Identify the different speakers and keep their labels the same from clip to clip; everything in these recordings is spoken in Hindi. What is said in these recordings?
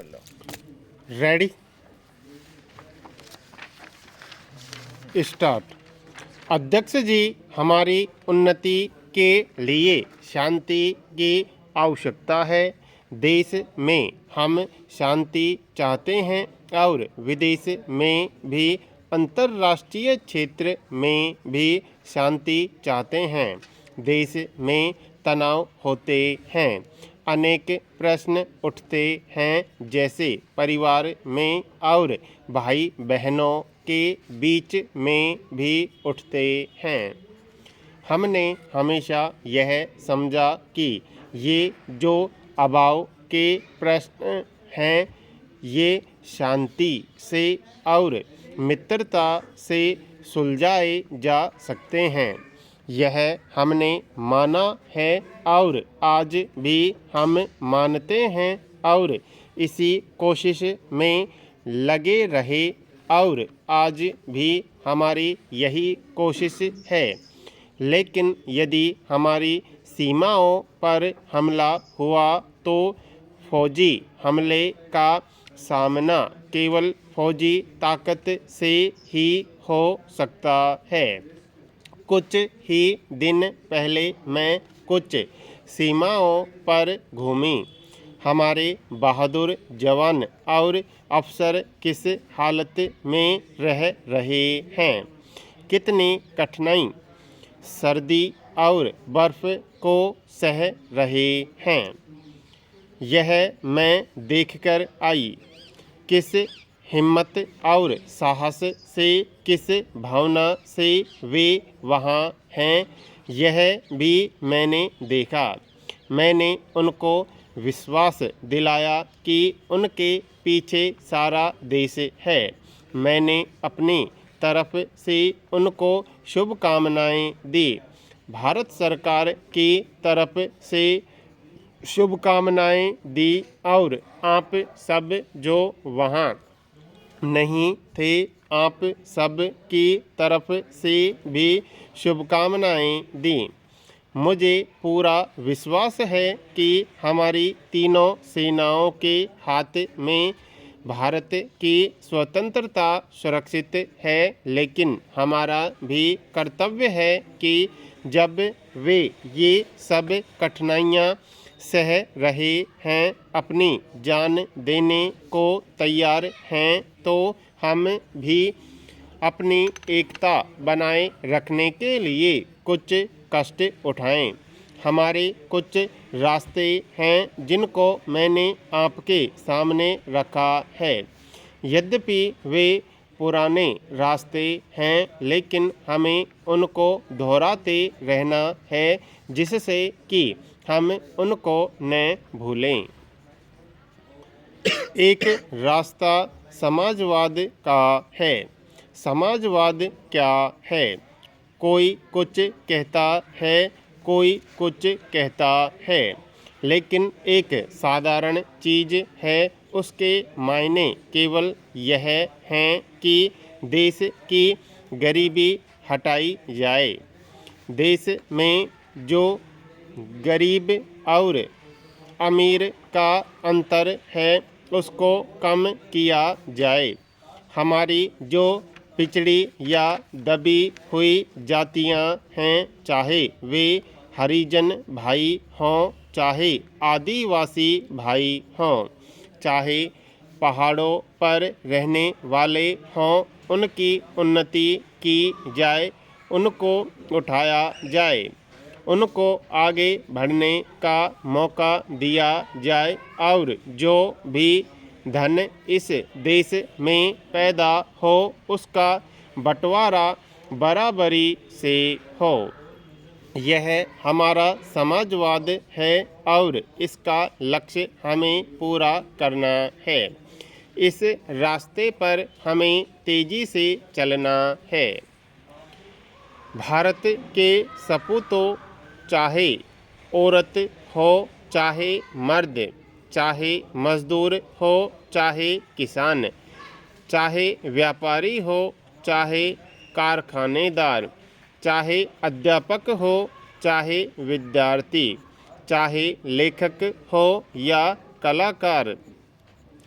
Speaker 1: कर लो।
Speaker 2: Ready, start. अध्यक्ष जी, हमारी उन्नति के लिए शांति की आवश्यकता है। देश में हम शांति चाहते हैं और विदेश में भी, अंतर्राष्ट्रीय क्षेत्र में भी शांति चाहते हैं। देश में तनाव होते हैं, अनेक प्रश्न उठते हैं, जैसे परिवार में और भाई बहनों के बीच में भी उठते हैं। हमने हमेशा यह समझा कि ये जो अभाव के प्रश्न हैं, ये शांति से और मित्रता से सुलझाए जा सकते हैं। यह हमने माना है और आज भी हम मानते हैं और इसी कोशिश में लगे रहे, और आज भी हमारी यही कोशिश है। लेकिन यदि हमारी सीमाओं पर हमला हुआ तो फौजी हमले का सामना केवल फौजी ताकत से ही हो सकता है। कुछ ही दिन पहले मैं कुछ सीमाओं पर घूमी। हमारे बहादुर जवान और अफसर किस हालत में रह रहे हैं, कितनी कठिनाई, सर्दी और बर्फ को सह रहे हैं, यह मैं देखकर आई। किस हिम्मत और साहस से, किस भावना से वे वहाँ हैं, यह भी मैंने देखा। मैंने उनको विश्वास दिलाया कि उनके पीछे सारा देश है। मैंने अपनी तरफ से उनको शुभकामनाएं दी। भारत सरकार की तरफ से शुभकामनाएं दी और आप सब जो वहाँ नहीं थे, आप सब की तरफ से भी शुभकामनाएं दी। मुझे पूरा विश्वास है कि हमारी तीनों सेनाओं के हाथ में भारत की स्वतंत्रता सुरक्षित है, लेकिन हमारा भी कर्तव्य है कि जब वे ये सब कठिनाइयाँ सह रहे हैं, अपनी जान देने को तैयार हैं, तो हम भी अपनी एकता बनाए रखने के लिए कुछ कष्ट उठाएं। हमारे कुछ रास्ते हैं जिनको मैंने आपके सामने रखा है। यद्यपि वे पुराने रास्ते हैं, लेकिन हमें उनको दोहराते रहना है, जिससे कि हम उनको न भूलें। एक रास्ता समाजवाद का है। समाजवाद क्या है? कोई कुछ कहता है, कोई कुछ कहता है, लेकिन एक साधारण चीज़ है। उसके मायने केवल यह हैं कि देश की गरीबी हटाई जाए, देश में जो गरीब और अमीर का अंतर है उसको कम किया जाए। हमारी जो पिछड़ी या दबी हुई जातियां हैं, चाहे वे हरिजन भाई हों, चाहे आदिवासी भाई हों, चाहे पहाड़ों पर रहने वाले हों, उनकी उन्नति की जाए, उनको उठाया जाए, उनको आगे बढ़ने का मौका दिया जाए, और जो भी धन इस देश में पैदा हो उसका बंटवारा बराबरी से हो। यह हमारा समाजवाद है और इसका लक्ष्य हमें पूरा करना है। इस रास्ते पर हमें तेजी से चलना है। भारत के सपूतों, चाहे औरत हो, चाहे मर्द, चाहे मजदूर हो, चाहे किसान, चाहे व्यापारी हो, चाहे कारखानेदार, चाहे अध्यापक हो, चाहे विद्यार्थी, चाहे लेखक हो या कलाकार,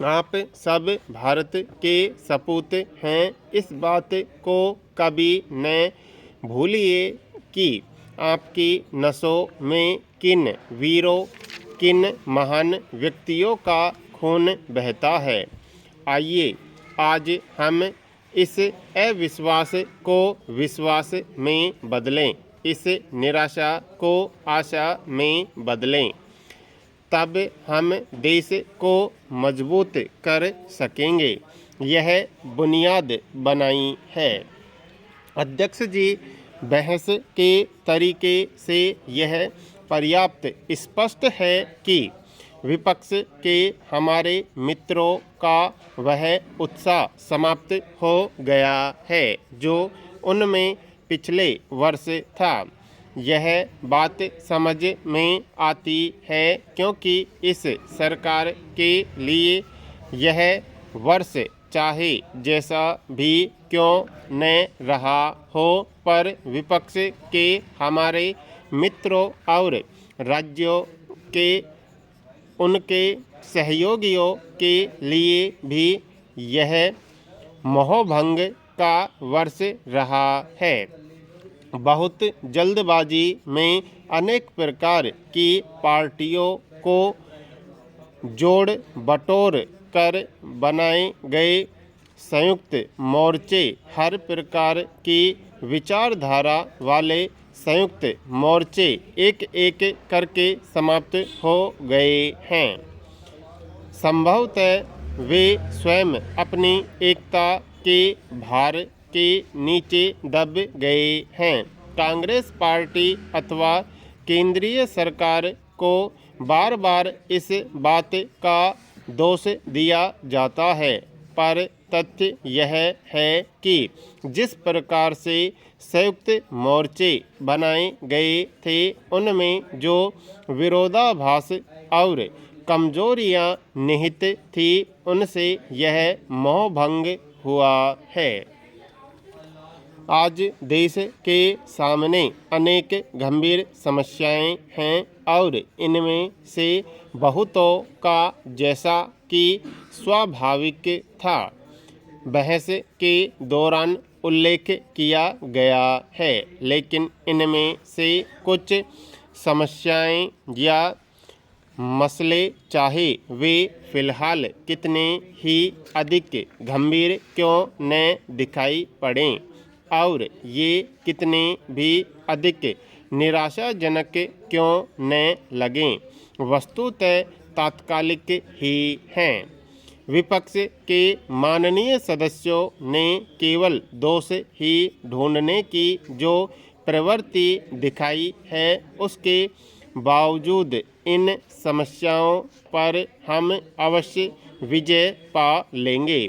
Speaker 2: आप सब भारत के सपूत हैं। इस बात को कभी न भूलिए कि आपकी नसों में किन वीरों, किन महान व्यक्तियों का खून बहता है। आइए आज हम इस अविश्वास को विश्वास में बदलें, इस निराशा को आशा में बदलें। तब हम देश को मजबूत कर सकेंगे। यह बुनियाद बनाई है। अध्यक्ष जी, बहस के तरीके से यह पर्याप्त स्पष्ट है कि विपक्ष के हमारे मित्रों का वह उत्साह समाप्त हो गया है जो उनमें पिछले वर्ष था। यह बात समझ में आती है क्योंकि इस सरकार के लिए यह वर्ष चाहे जैसा भी क्यों न रहा हो, पर विपक्ष के हमारे मित्रों और राज्यों के उनके सहयोगियों के लिए भी यह मोहभंग का वर्ष रहा है। बहुत जल्दबाजी में अनेक प्रकार की पार्टियों को जोड़ बटोर कर बनाए गए संयुक्त मोर्चे, हर प्रकार की विचारधारा वाले संयुक्त मोर्चे एक एक करके समाप्त हो गए हैं। संभवतः वे स्वयं अपनी एकता के भार के नीचे दब गए हैं। कांग्रेस पार्टी अथवा केंद्रीय सरकार को बार बार इस बात का दोष दिया जाता है, पर तथ्य यह है कि जिस प्रकार से संयुक्त मोर्चे बनाए गए थे, उनमें जो विरोधाभास और कमजोरियां निहित थी, उनसे यह मोहभंग हुआ है। आज देश के सामने अनेक गंभीर समस्याएं हैं और इनमें से बहुतों का, जैसा कि स्वाभाविक था, बहस के दौरान उल्लेख किया गया है। लेकिन इनमें से कुछ समस्याएं या मसले, चाहे वे फिलहाल कितने ही अधिक गंभीर क्यों न दिखाई पड़ें और ये कितने भी अधिक निराशाजनक क्यों न लगें, वस्तुतः तात्कालिक ही हैं। विपक्ष के माननीय सदस्यों ने केवल दोष ही ढूंढने की जो प्रवृत्ति दिखाई है, उसके बावजूद इन समस्याओं पर हम अवश्य विजय पा लेंगे।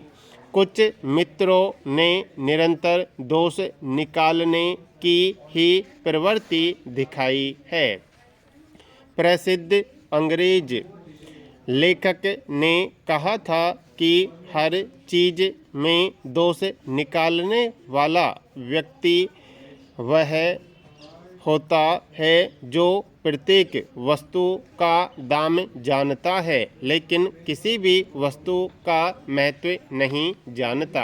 Speaker 2: कुछ मित्रों ने निरंतर दोष निकालने की ही प्रवृत्ति दिखाई है। प्रसिद्ध अंग्रेज लेखक ने कहा था कि हर चीज में दोष निकालने वाला व्यक्ति वह होता है जो प्रत्येक वस्तु का दाम जानता है, लेकिन किसी भी वस्तु का महत्व नहीं जानता।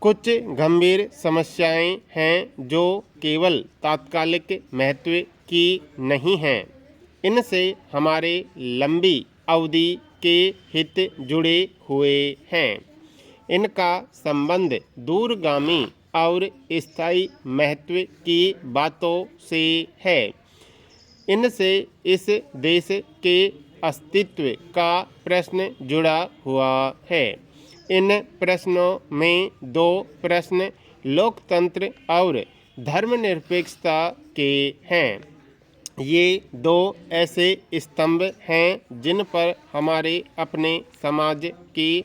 Speaker 2: कुछ गंभीर समस्याएं हैं जो केवल तात्कालिक महत्व की नहीं हैं। इनसे हमारे लंबी अवधि के हित जुड़े हुए हैं। इनका संबंध दूरगामी और स्थायी महत्व की बातों से है। इनसे इस देश के अस्तित्व का प्रश्न जुड़ा हुआ है। इन प्रश्नों में दो प्रश्न लोकतंत्र और धर्मनिरपेक्षता के हैं। ये दो ऐसे स्तंभ हैं जिन पर हमारे अपने समाज की,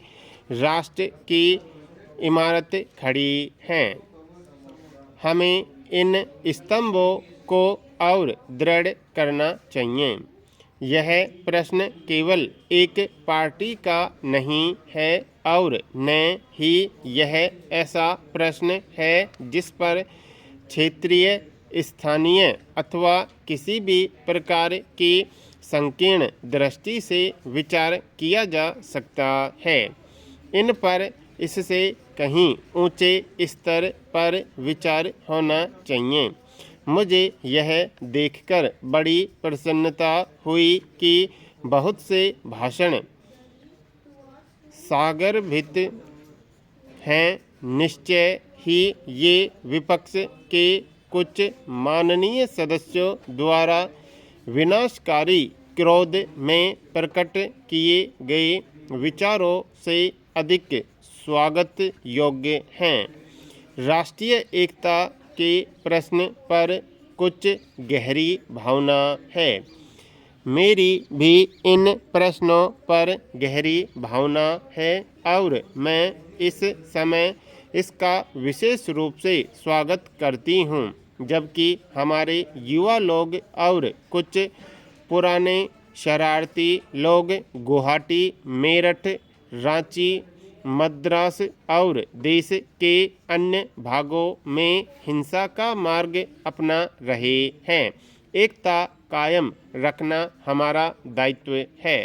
Speaker 2: राष्ट्र की इमारत खड़ी हैं। हमें इन स्तंभों को और दृढ़ करना चाहिए। यह प्रश्न केवल एक पार्टी का नहीं है और न ही यह ऐसा प्रश्न है जिस पर क्षेत्रीय, स्थानीय अथवा किसी भी प्रकार की संकीर्ण दृष्टि से विचार किया जा सकता है। इन पर इससे कहीं ऊंचे स्तर पर विचार होना चाहिए। मुझे यह देखकर बड़ी प्रसन्नता हुई कि बहुत से भाषण सागरभित हैं। निश्चय ही ये विपक्ष के कुछ माननीय सदस्यों द्वारा विनाशकारी क्रोध में प्रकट किए गए विचारों से अधिक स्वागत योग्य हैं। राष्ट्रीय एकता के प्रश्न पर कुछ गहरी भावना है। मेरी भी इन प्रश्नों पर गहरी भावना है और मैं इस समय इसका विशेष रूप से स्वागत करती हूँ, जबकि हमारे युवा लोग और कुछ पुराने शरारती लोग गुवाहाटी, मेरठ, रांची, मद्रास और देश के अन्य भागों में हिंसा का मार्ग अपना रहे हैं। एकता कायम रखना हमारा दायित्व है।